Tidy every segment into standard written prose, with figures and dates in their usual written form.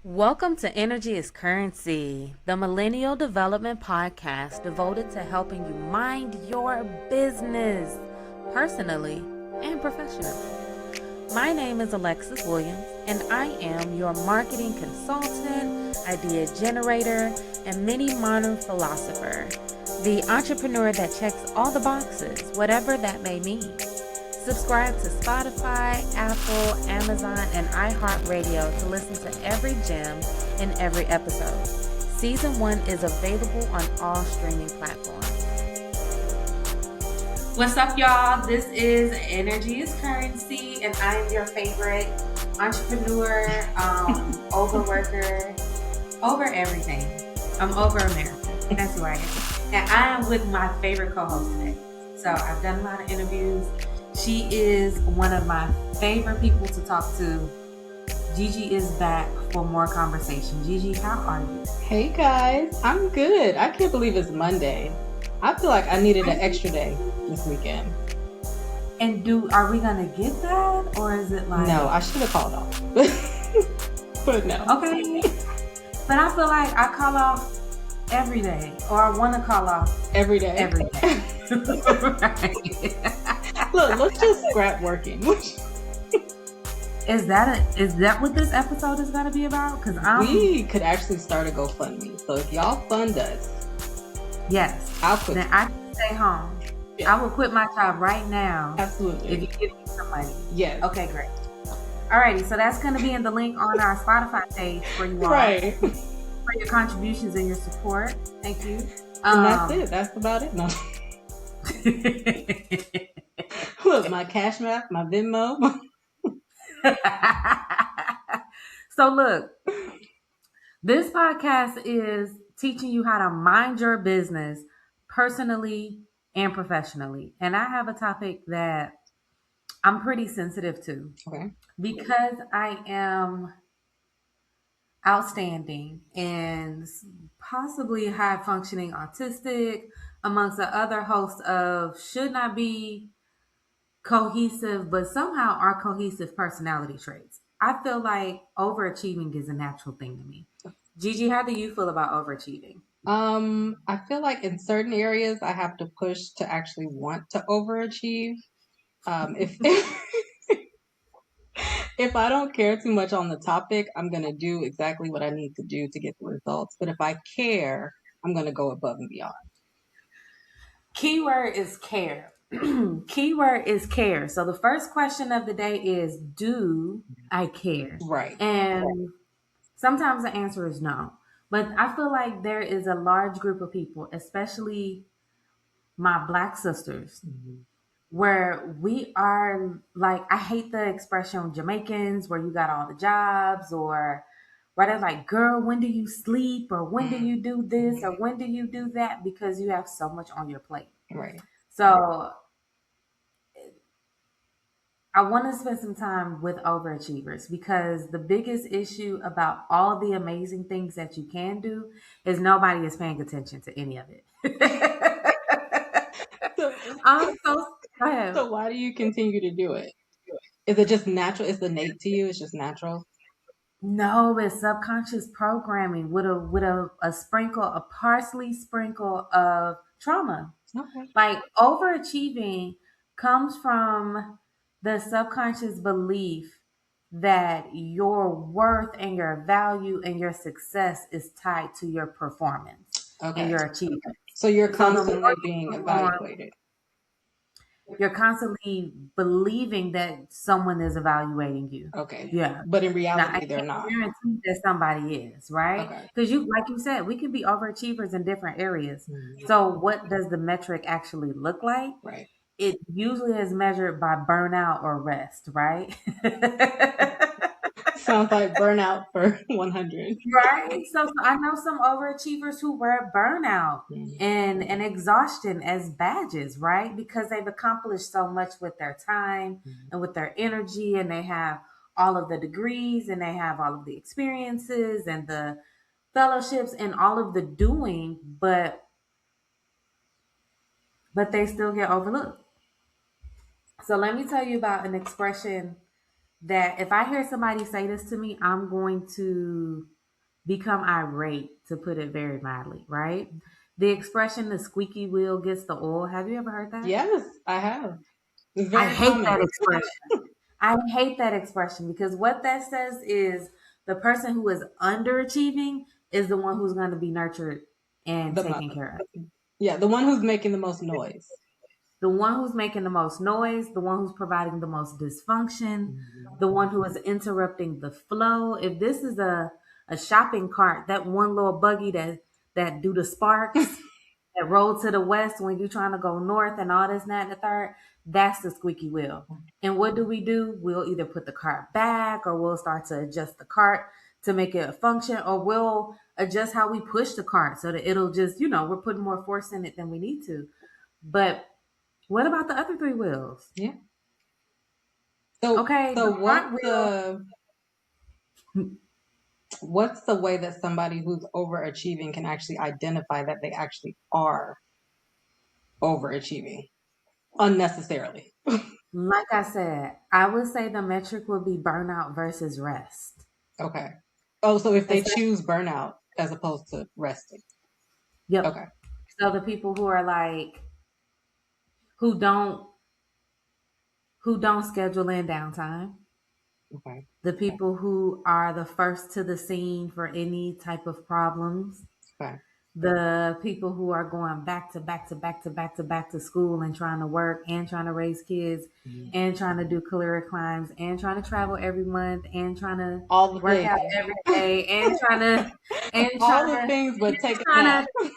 Welcome to Energy is Currency, the Millennial Development Podcast devoted to helping you mind your business personally and professionally. My name is Alexis Williams, and I am your marketing consultant, idea generator, and mini modern philosopher, the entrepreneur that checks all the boxes, whatever that may mean. Subscribe to Spotify, Apple, Amazon, and iHeartRadio to listen to every gem in every episode. Season 1 is available on all streaming platforms. What's up, y'all? This is Energy is Currency, and I am your favorite entrepreneur, overworker, over everything. I'm over America. That's who I am. And I am with my favorite co-host today. So I've done a lot of interviews. She is one of my favorite people to talk to. Gigi is back for more conversation. Gigi, how are you? Hey guys, I'm good. I can't believe it's Monday. I feel like I needed an extra day this weekend. And are we gonna get that, or is it like? No, I should have called off. But no. Okay. But I feel like I call off every day, or I want to call off every day. Every day. Right. Look, let's just scrap working. Is that what this episode is gonna be about? Because we could actually start a GoFundMe. So if y'all fund us, yes, I'll quit. Then I can stay home. Yeah. I will quit my job right now. Absolutely. If you give me some money. Yes. Okay, great. Alrighty, so that's gonna be in the link on our Spotify page for you all. Right. For your contributions and your support. Thank you. And that's it. That's about it. No. Look, my Cash App, my Venmo. So look, this podcast is teaching you how to mind your business personally and professionally. And I have a topic that I'm pretty sensitive to. Okay. Because I am outstanding and possibly high functioning autistic, amongst the other hosts of should not be cohesive, but somehow are cohesive personality traits. I feel like overachieving is a natural thing to me. Gigi, how do you feel about overachieving? I feel like in certain areas I have to push to actually want to overachieve. If I don't care too much on the topic, I'm going to do exactly what I need to do to get the results. But if I care, I'm going to go above and beyond. Keyword is care. Keyword is care. So the first question of the day is, do I care? Right. And sometimes the answer is no. But I feel like there is a large group of people, especially my Black sisters, where we are like, I hate the expression Jamaicans, where you got all the jobs, or where they're like, girl, when do you sleep? Or when do you do this? Or when do you do that? Because you have so much on your plate. Right. So I want to spend some time with overachievers, because the biggest issue about all the amazing things that you can do is nobody is paying attention to any of it. Go ahead. So why do you continue to do it? Is it just natural? Is it innate to you? It's just natural? No, it's subconscious programming with a sprinkle, a parsley sprinkle of trauma. Okay. Like overachieving comes from the subconscious belief that your worth and your value and your success is tied to your performance and your achievement. So you're constantly being evaluated. You're constantly believing that someone is evaluating you. Okay. Yeah. But in reality, they're not. I guarantee that somebody is, right? Because like you said, we can be overachievers in different areas. Mm-hmm. So what does the metric actually look like? Right. It usually is measured by burnout or rest, right? Sounds like burnout for 100. Right? So I know some overachievers who wear burnout and exhaustion as badges, right? Because they've accomplished so much with their time and with their energy, and they have all of the degrees and they have all of the experiences and the fellowships and all of the doing, but they still get overlooked. So let me tell you about an expression that if I hear somebody say this to me, I'm going to become irate, to put it very mildly, right? The expression "the squeaky wheel gets the oil." Have you ever heard that? Yes, I have. It's I very hate common. that expression. I hate that expression because what that says is the person who is underachieving is the one who's going to be nurtured and The taken care of. Yeah, the one who's making the most noise. The one who's making the most noise, the one who's providing the most dysfunction, the one who is interrupting the flow. If this is a shopping cart, that one little buggy that do the sparks, that roll to the west when you're trying to go north and all this, and that, and the third, that's the squeaky wheel. And what do? We'll either put the cart back or we'll start to adjust the cart to make it function, or we'll adjust how we push the cart so that it'll just, we're putting more force in it than we need to. But what about the other three wheels? Yeah. So, Okay, so the front wheel. what's the way that somebody who's overachieving can actually identify that they actually are overachieving unnecessarily? Like I said, I would say the metric would be burnout versus rest. Okay. Oh, so if they Especially, choose burnout as opposed to resting. yep. Okay. So the people who are like who don't schedule in downtime, Okay. the people who are the first to the scene for any type of problems, Okay. the people who are going back to back to back to back to back to school and trying to work and trying to raise kids and trying to do career climbs and trying to travel every month and trying to All the work things. out every day and trying to All the things, but take a trying nap. to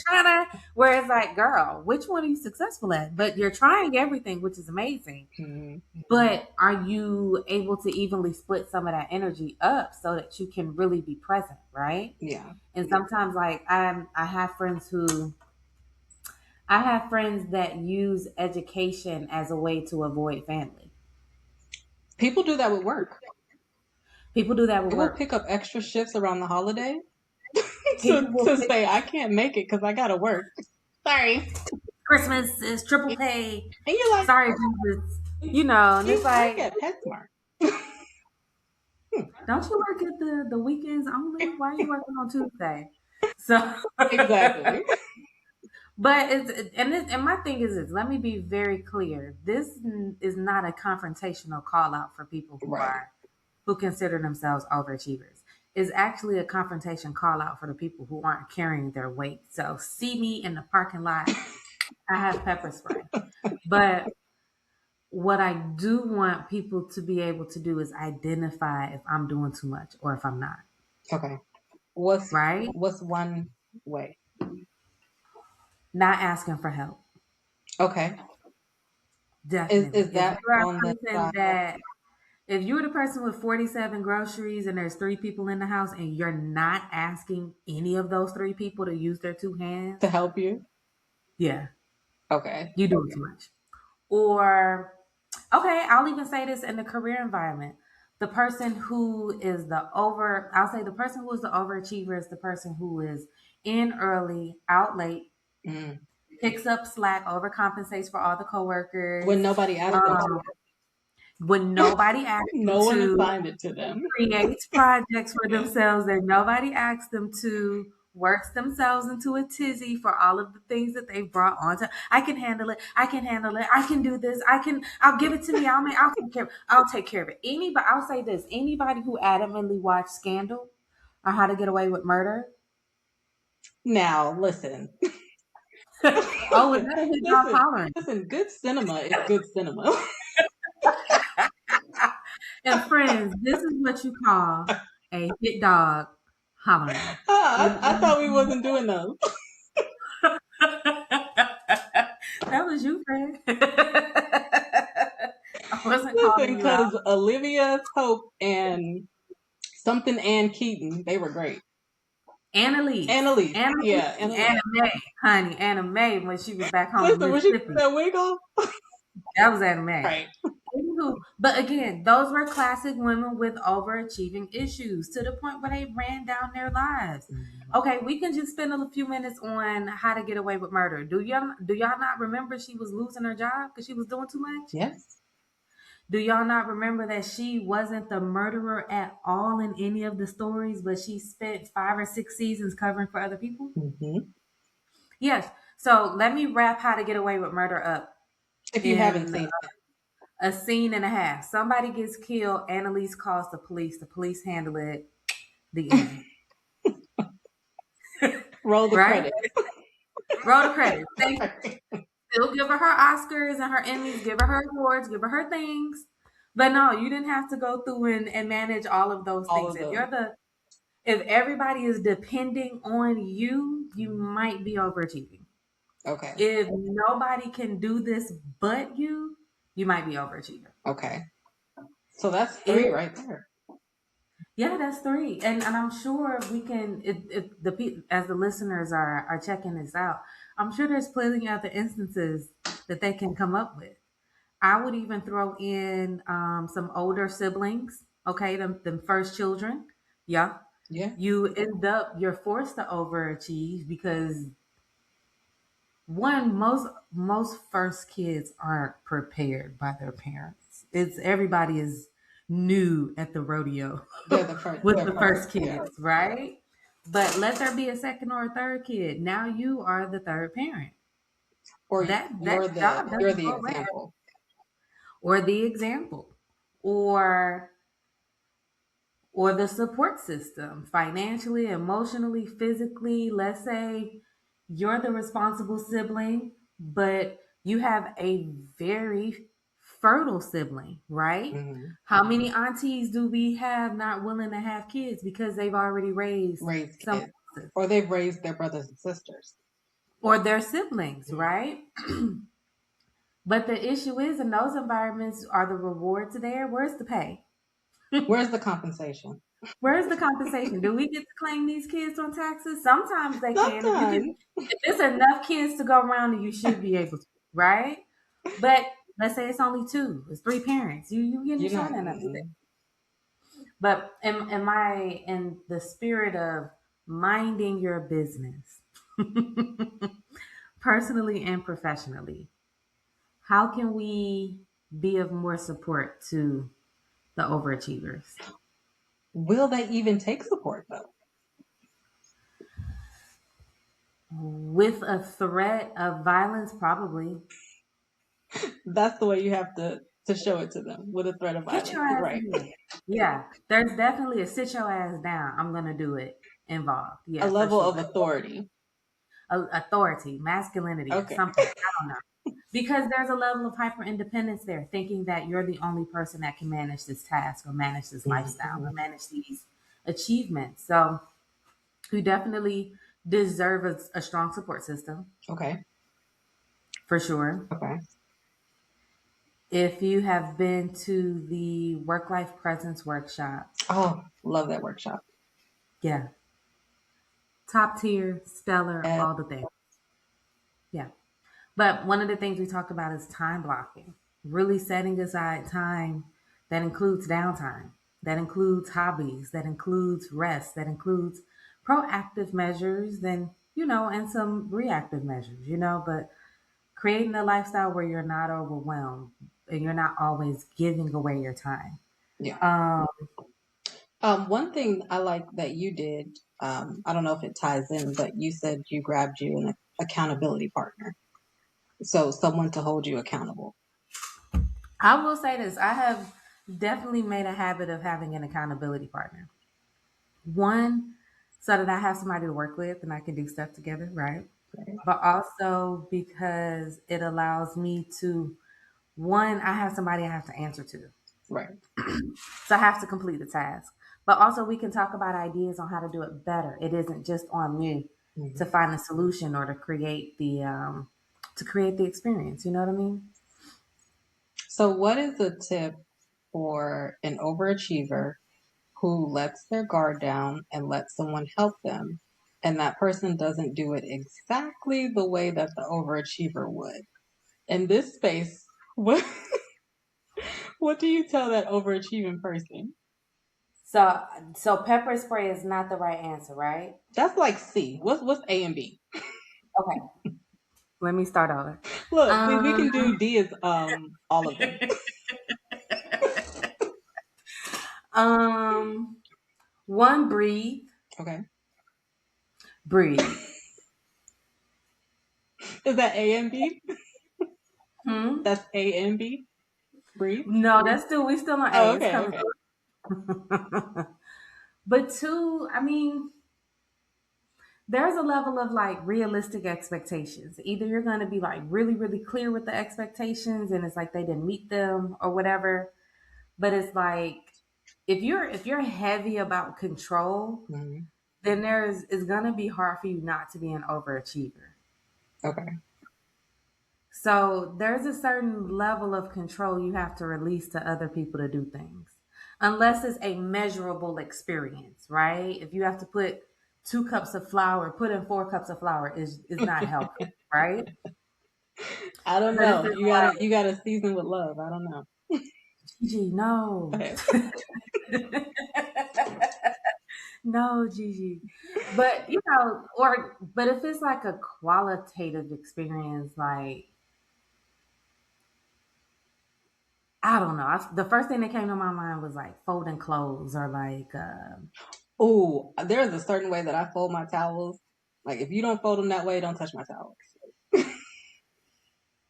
trying to where it's like, girl, which one are you successful at? But you're trying everything, which is amazing. Mhm. But are you able to evenly split some of that energy up so that you can really be present, right? Yeah. And sometimes, like I have friends that use education as a way to avoid family. People do that with work. People do that with They will work. pick up extra shifts around the holiday People will to pick say, I can't make it because I got to work. Sorry. Christmas is triple pay. And you're like, Sorry, Jesus. And you it's work like, at PetSmart. don't you work at the weekends only? Why are you working on Tuesday? So, Exactly. but and my thing is this. Let me be very clear. This is not a confrontational call out for people Right. who consider themselves overachievers. Is actually a confrontation call out for the people who aren't carrying their weight. So see me in the parking lot. I have pepper spray. But what I do want people to be able to do is identify if I'm doing too much or if I'm not. Okay. What's Right? what's one way? Not asking for help. Okay. Definitely. Is that on the side? If you're the person with 47 groceries and there's three people in the house and you're not asking any of those three people to use their two hands, To help you? yeah, Okay. you're doing too much. Or, okay, I'll even say this in the career environment. The person who is I'll say the person who is the overachiever is the person who is in early, out late, Mm. picks up slack, overcompensates for all the coworkers. When nobody asked them to. When nobody asked them No one to, assigned it to them. creates projects for themselves that nobody asked them to, works themselves into a tizzy for all of the things that they've brought onto. I can handle it. I can handle it. I can do this. I'll give it to me. I'll take care of it. I'll say this. Anybody who adamantly watched Scandal or How to Get Away with Murder. Now, listen. Oh, is that a hit dog hollering? Listen, good cinema is good cinema. And friends, this is what you call a hit dog hollering. I thought we wasn't doing those. That was you, friend. I wasn't Listen, calling you out. because Olivia Pope and something Ann Keaton, they were great. Annalise. Annalise. Yeah. Anna Mae, honey. Anna Mae when she was back home in Listen, when she Mississippi. put that wig on. That was Anna Mae. Right. But again, those were classic women with overachieving issues to the point where they ran down their lives. Okay, we can just spend a few minutes on How to Get Away with Murder. Do y'all not remember she was losing her job because she was doing too much? Yes. Do y'all not remember that she wasn't the murderer at all in any of the stories, but she spent 5 or 6 seasons covering for other people? Mm-hmm. Yes. So let me wrap How to Get Away with Murder up If you haven't in seen a scene and a half. Somebody gets killed. Annalise calls the police. The police handle it. The end. it, roll the Right? credit. Roll the credits. They still give her Oscars and her Emmys, give her awards, give her things. But no, you didn't have to go through and manage all of those All things. of them. If everybody is depending on you, you might be overachieving. Okay. If nobody can do this but you might be overachieving. Okay. So that's If 3 right there. Yeah, that's three, and I'm sure we can. If as the listeners are checking this out, I'm sure there's plenty other instances that they can come up with. I would even throw in some older siblings. Okay, them first children. Yeah, Yeah. you're forced to overachieve because one most first kids aren't prepared by their parents. It's everybody is new at the rodeo They're the first. with the first Yeah. kids, right? But let there be a second or a third kid. Now you are the third parent. Or That you're job you're doesn't the go away. example. Or the example. Or or the support system, financially, emotionally, physically. Let's say you're the responsible sibling, but you have a very fertile sibling, right? Mm-hmm. How many aunties do we have not willing to have kids because they've already raised Raised someone kids. else's Or they've raised their brothers and sisters. or their siblings, Mhm. right? But the issue is in those environments, are the rewards there? Where's the pay? Where's the compensation? Where's the compensation? Do we get to claim these kids on taxes? Sometimes they can. If you can, Sometimes. if there's enough kids to go around, you should be able to, right? But let's say it's only two, it's three parents. You getting a You're shot not. at nothing. But in the spirit of minding your business, personally and professionally, how can we be of more support to the overachievers? Will they even take support though? With a threat of violence, probably. That's the way you have to show it to them with a threat of Get violence. your ass Right. in here. Yeah, there's definitely a sit your ass down. I'm gonna do it involved. A Yeah, for level of sure. authority. Authority, masculinity, Okay. something. I don't know. Because there's a level of hyper independence there, thinking that you're the only person that can manage this task or manage this lifestyle Mhm. or manage these achievements. So you definitely deserve a strong support system Okay. for sure. Okay. If you have been to the work life presence workshops, Oh, love that workshop. yeah, top tier, stellar, And all the things. Yeah. But one of the things we talk about is time blocking, really setting aside time that includes downtime, that includes hobbies, that includes rest, that includes proactive measures, then, and some reactive measures, but creating a lifestyle where you're not overwhelmed and you're not always giving away your time. yeah. Um, One thing I like that you did, I don't know if it ties in, but you said you grabbed you an accountability partner. So someone to hold you accountable. I will say this: I have definitely made a habit of having an accountability partner. One, so that I have somebody to work with and I can do stuff together, right? Right. But also because it allows me to, one, I have somebody I have to answer to. Right. So I have to complete the task. But also we can talk about ideas on how to do it better. It isn't just on me to Mhm. find a solution or to create the experience. You know what I mean? So what is a tip for an overachiever who lets their guard down and lets someone help them, and that person doesn't do it exactly the way that the overachiever would? In this space, what what do you tell that overachieving person? So so pepper spray is not the right answer, right? That's like C. What's A and B? Okay. Let me start over. Look, we Um, can do D as all of them. One, breathe. Okay. Breathe. Is that A and B? Hmm? That's A and B? Breathe? No, we still on Oh, A. It's okay, coming. okay. But two, I mean, there's a level of like realistic expectations. Either you're going to be like really, really clear with the expectations and it's like they didn't meet them or whatever. But it's like if you're heavy about control, Mhm. then it's going to be hard for you not to be an overachiever. Okay. So there's a certain level of control you have to release to other people to do things. Unless it's a measurable experience, right? If you have to put 2 cups of flour, put in 4 cups of flour is not helpful, right? I don't But if know. it's You gotta season with love. I don't know. like, Gigi, no. Okay. No, Gigi. But but if it's like a qualitative experience, like I don't know. The first thing that came to my mind was like folding clothes or like, Oh, there's a certain way that I fold my towels. Like if you don't fold them that way, don't touch my towels.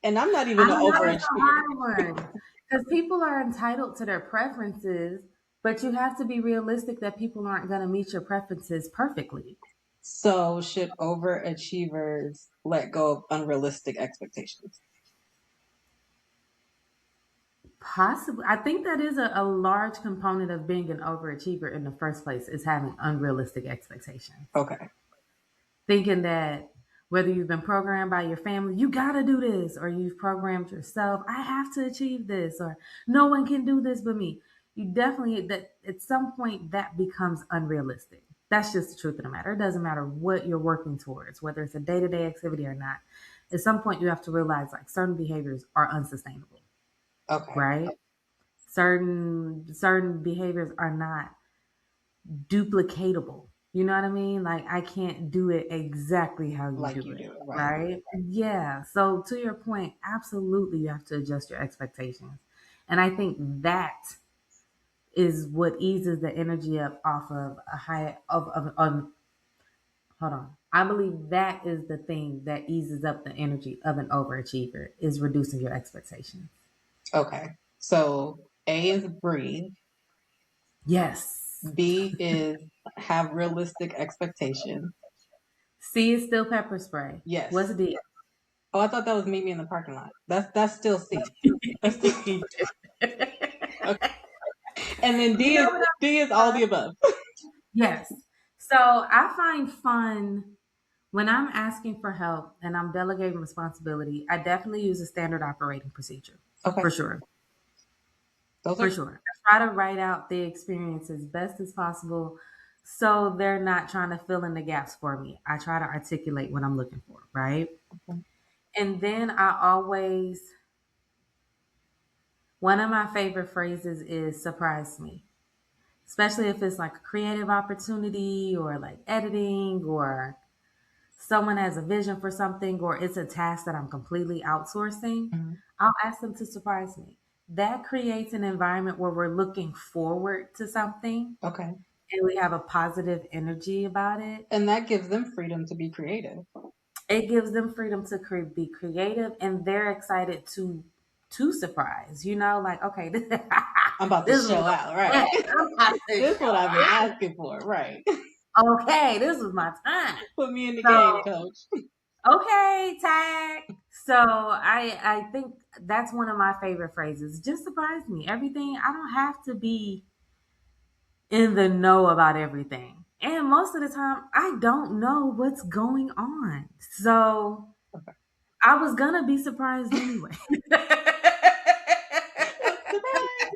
And I'm not I even an don't know. It's a overachiever. hard one because people are entitled to their preferences, but you have to be realistic that people aren't going to meet your preferences perfectly. So should overachievers let go of unrealistic expectations? Possibly, I think that is a large component of being an overachiever in the first place is having unrealistic expectations. Okay. Thinking that whether you've been programmed by your family, you gotta do this, or you've programmed yourself, I have to achieve this, or no one can do this but me. You definitely that at some point that becomes unrealistic. That's just the truth of the matter. It doesn't matter what you're working towards, whether it's a day-to-day activity or not. At some point you have to realize like certain behaviors are unsustainable, Okay. right? Certain behaviors are not duplicatable. You know what I mean? Like I can't do it exactly how you Like do you it, do it, right? right? Yeah. So to your point, absolutely you have to adjust your expectations. And I think that is what eases the energy up off of a high of hold on. I believe that is the thing that eases up the energy of an overachiever is reducing your expectations. Okay. So A is breathe. Yes. B is have realistic expectations. C is still pepper spray. Yes. What's D? Oh, I thought that was meet me in the parking lot. That's still C. That's still, okay. And then You know what D is all the above. Yes. So I find fun when I'm asking for help and I'm delegating responsibility. I definitely use a standard operating procedure Okay. for sure. Those For are sure. I try to write out the experience as best as possible so they're not trying to fill in the gaps for me. I try to articulate what I'm looking for, right? And then one of my favorite phrases is surprise me, especially if it's like a creative opportunity or like editing or someone has a vision for something or it's a task that I'm completely outsourcing, mhm. I'll ask them to surprise me. That creates an environment where we're looking forward to something Okay. and we have a positive energy about it. And that gives them freedom to be creative. It gives them freedom to be creative and they're excited to surprise. Like okay, this, I'm about to this is show what out, I'm right? about to This is what show I've been out. asking for, right? Okay, this is my time. Put me in the So game, coach. okay, tag. So I think that's one of my favorite phrases. Just surprise me. Everything. I don't have to be in the know about everything. And most of the time I don't know what's going on. So Okay. I was gonna be surprised anyway. Surprise!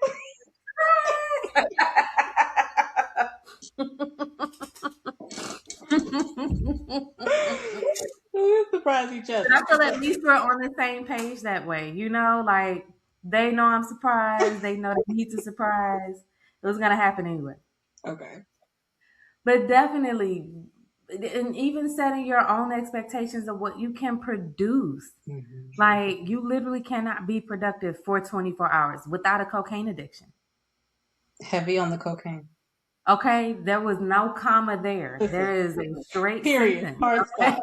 We surprise each But other. I feel at least we're on the same page that way. Like they know I'm surprised. They know they need to surprise. It was gonna happen anyway. Okay. But definitely, and even setting your own expectations of what you can produce. Mhm. Like you literally cannot be productive for 24 hours without a cocaine addiction. Heavy on the cocaine. Okay, there was no comma there. Listen, There is a straight period. sentence. Hard Okay. stop.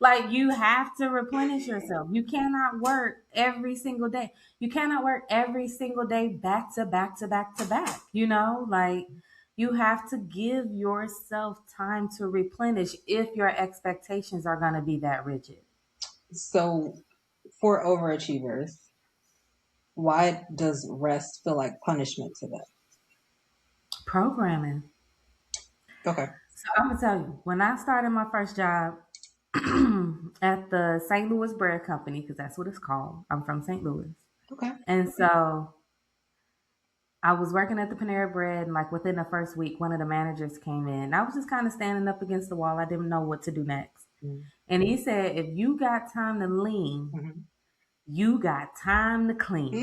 Like you have to replenish yourself. You cannot work every single day. You cannot work every single day back to back to back to back. Like you have to give yourself time to replenish if your expectations are going to be that rigid. So, for overachievers, why does rest feel like punishment to them? Programming. Okay. So I'm gonna tell you, when I started my first job at the St. Louis Bread Company, because that's what it's called. I'm from St. Louis. Okay. And so I was working at the Panera Bread, and like within the first week, one of the managers came in. I was just kind of standing up against the wall. I didn't know what to do next. Mm-hmm. And he said, if you got time to lean, you got time to clean.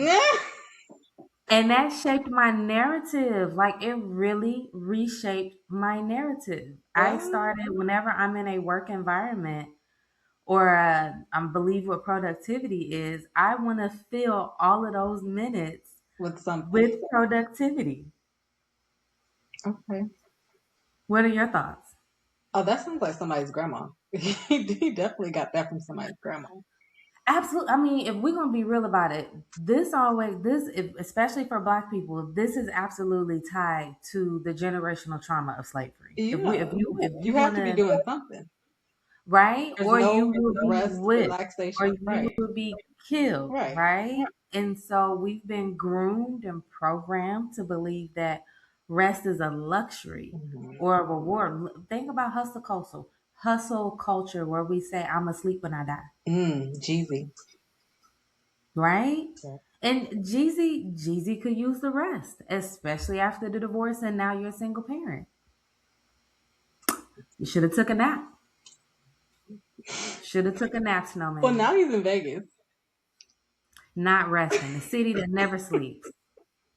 And that shaped my narrative. Like it really reshaped my narrative. I started, whenever I'm in a work environment or I believe what productivity is, I want to fill all of those minutes With something. with productivity. Okay. What are your thoughts? Oh, that sounds like somebody's grandma. He definitely got that from somebody's grandma. Absolutely. I mean, if we're gonna be real about it, especially for Black people, this is absolutely tied to the generational trauma of slavery. Yeah. If You you have to be wanna, doing something. right, There's or you no will be rest, whipped, or relaxation. you Right. will be killed, Right. right? And so we've been groomed and programmed to believe that rest is a luxury Mm-hmm. or a reward. Think about hustle culture, where we say, "I'm asleep when I die." Jeezy. Right? Yeah. And Jeezy could use the rest, especially after the divorce and now you're a single parent. You should have took a nap. Should have took a nap, Well, snowman. now he's in Vegas. Not resting. The city that never sleeps.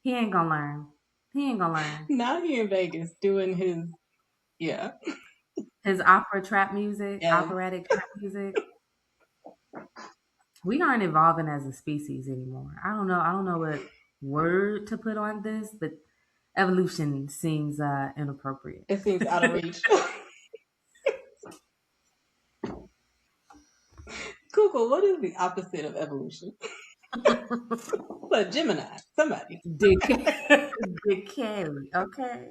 He ain't gonna learn. He ain't gonna learn. Now he in Vegas doing his, yeah. His trap music, Yes. operatic trap music. We aren't evolving as a species anymore. I don't know what word to put on this, but evolution seems inappropriate. It seems out of reach. Google, what is the opposite of evolution? But Gemini, somebody. Dick, decay, okay?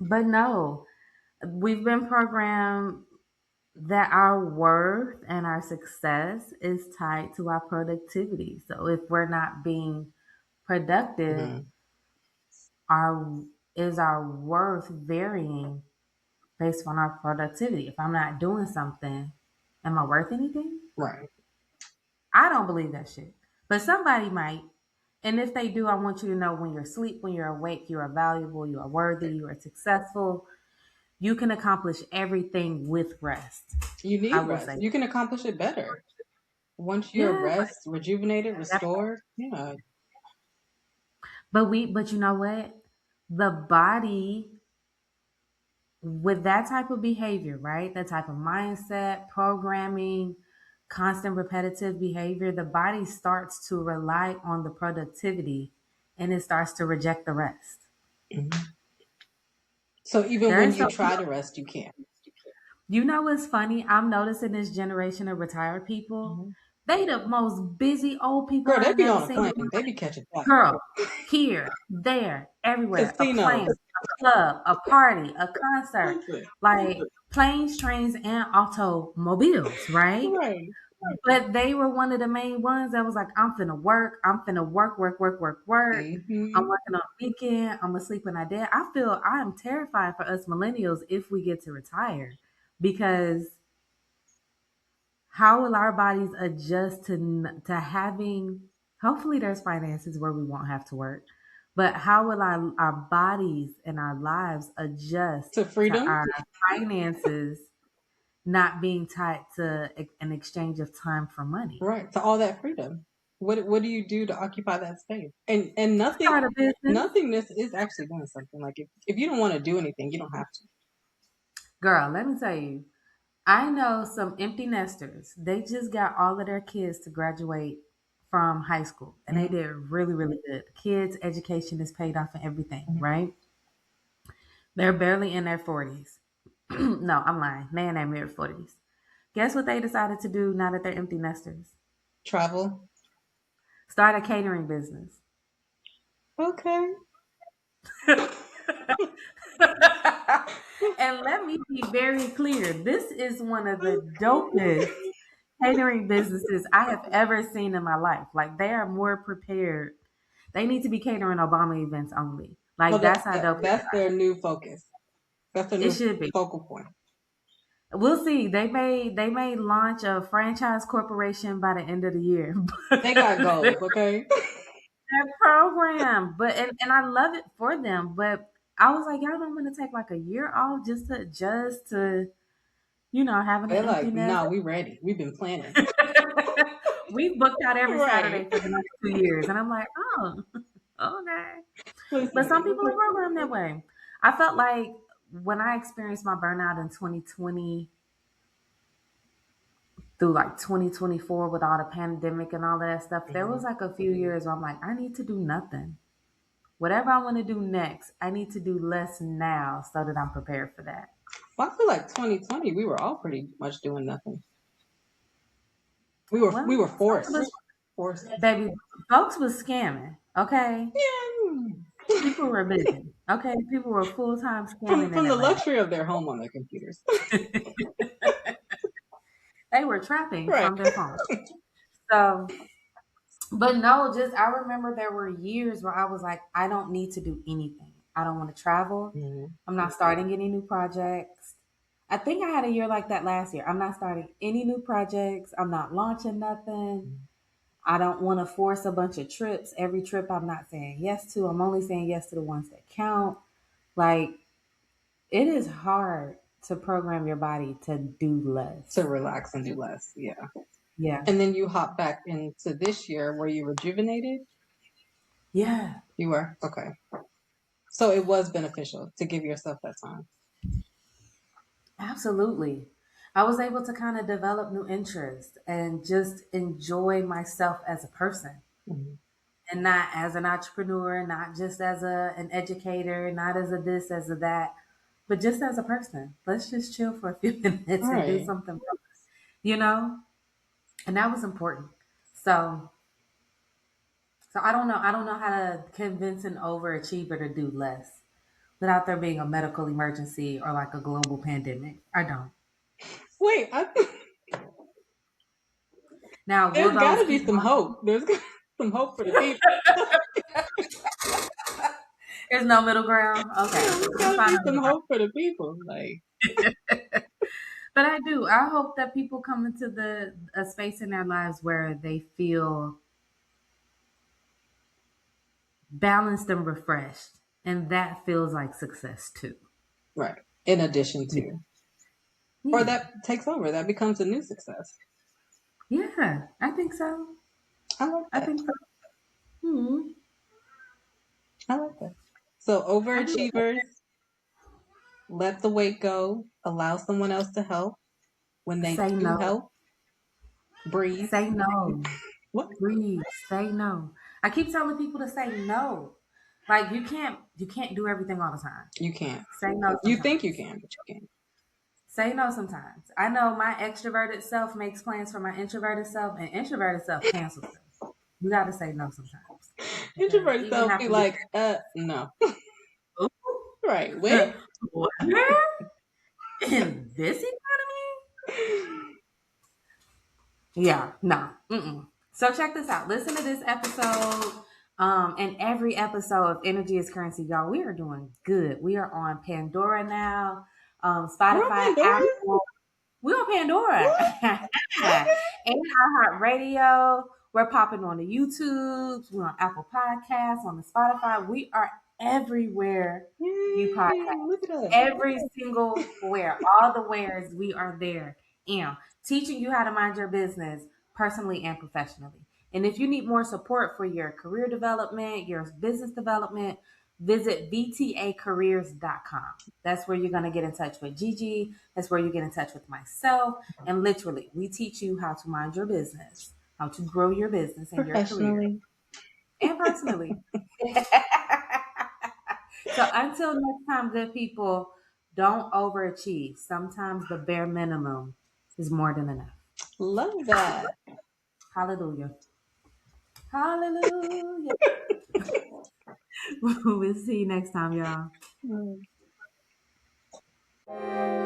But no, we've been programmed that our worth and our success is tied to our productivity. So if we're not being productive, Mm-hmm. our is our worth varying based on our productivity. If I'm not doing something, am I worth anything? Right. I don't believe that shit. But somebody might. And if they do, I want you to know, when you're asleep, when you're awake, you are valuable, you are worthy, you are successful. You can accomplish everything with rest. You I need will rest. say, You can accomplish it better. Once you're yeah. rest, rejuvenated, That, restored, yeah. but you know what? The body, with that type of behavior, right? That type of mindset, programming, constant repetitive behavior, the body starts to rely on the productivity and it starts to reject the rest. Mm-hmm. So even There when is you some, try to rest, you can't. you know what's funny? I'm noticing this generation of retired people, Mm-hmm. they the most busy old people Girl, they I've be ever on a seen. plane. They be catching flights. Girl, here, there, everywhere. A plane, Casinos. a club, a party, a concert. Listen. Like planes, trains, and automobiles, right? Right. But they were one of the main ones that was like, I'm finna work. I'm finna work, work, work, work, work. I'm Mm-hmm. working on weekend. I'm gonna sleep when I did. I feel I am terrified for us millennials if we get to retire, because how will our bodies adjust to having, hopefully there's finances where we won't have to work, but how will our bodies and our lives adjust To to freedom. our finances not being tied to an exchange of time for money? Right. To all that freedom. What do you do to occupy that space? And nothing, Start a business. nothingness is actually doing something. Like if you don't want to do anything, you don't have to. Girl, let me tell you, I know some empty nesters. They just got all of their kids to graduate from high school, and they did really, really good. Kids' education is paid off and everything, right? They're barely in their 40s. No, I'm lying. They in their mid 40s. Guess what they decided to do now that they're empty nesters? Travel. Start a catering business. Okay. And let me be very clear. This is one of the dopest catering businesses I have ever seen in my life. Like, they are more prepared. They need to be catering Obama events only. Well, Like, that's how dope that's their new focus. That's their it new should be. focal point. We'll see. They may launch a franchise corporation by the end of the year. They got goals, okay? Their program. But and I love it for them. But I was like, y'all don't want to take like a year off just to adjust to, having They're an empty like, nest. no, we ready. We've been planning. We've booked out every Right. Saturday for the next 2 years. And I'm like, oh, okay. Listen, But some people are programmed that way. I felt like when I experienced my burnout in 2020 through like 2024 with all the pandemic and all of that stuff, there was like a few years where I'm like, I need to do nothing. Whatever I want to do next, I need to do less now so that I'm prepared for that. Well, I feel like 2020, we were all pretty much doing nothing. We were forced. Baby, folks was scamming, okay? Yeah. People were busy, okay? People were full-time scamming From the luxury of their home on their computers. They were trapping Right. from their phones. So, but no, I remember there were years where I was like, I don't need to do anything. I don't want to travel. Mm-hmm. I'm not starting any new projects. I think I had a year like that last year. I'm not starting any new projects. I'm not launching nothing. I don't want to force a bunch of trips. Every trip I'm not saying yes to. I'm only saying yes to the ones that count. Like, it is hard to program your body to do less. To relax and do less. Yeah. Yeah. And then you hop back into this year. Were you rejuvenated? Yeah. You were? Okay. So it was beneficial to give yourself that time. Absolutely. I was able to kind of develop new interests and just enjoy myself as a person. Mm-hmm. And not as an entrepreneur, not just as an educator, not as a this, as a that, but just as a person. Let's just chill for a few minutes and do something, and that was important. So I don't know. I don't know how to convince an overachiever to do less without there being a medical emergency or like a global pandemic. I don't. Wait, Now, there's got to be some hope. There's some hope for the people. There's no middle ground. Okay, there's got to be some hope for the people. Like, but I do. I hope that people come into a space in their lives where they feel balanced and refreshed, and that feels like success too. Right. In addition to, yeah. Or that takes over. That becomes a new success. Yeah, I think so. I like that. I think so. Hmm. I like that. So overachievers, let the weight go. Allow someone else to help. When they Say do no. help, breathe. Say no. What? Breathe. Say no. I keep telling people to say no. Like, you can't do everything all the time. You can't. Say no sometimes. You think you can, but you can't. Say no sometimes. I know my extroverted self makes plans for my introverted self, and introverted self cancels them. You got to say no sometimes. Introverted self be like, no. Ooh. Right. When? In this economy? Yeah, no. Mm-mm. So check this out. Listen to this episode and every episode of Energy is Currency, y'all. We are doing good. We are on Pandora now, Spotify, Apple. We're on Pandora and iHeartRadio. We're popping on the YouTubes. We're on Apple Podcasts, on the Spotify. We are everywhere you podcast. Every single where. All the wheres, we are there. And teaching you how to mind your business personally and professionally. And if you need more support for your career development, your business development, visit vtacareers.com. That's where you're going to get in touch with Gigi. That's where you get in touch with myself. And literally, we teach you how to mind your business how to grow your business and your career Professionally. and personally. So until next time, good people, don't overachieve. Sometimes the bare minimum is more than enough. Love that. Hallelujah. Hallelujah. We'll see you next time, y'all. Mm.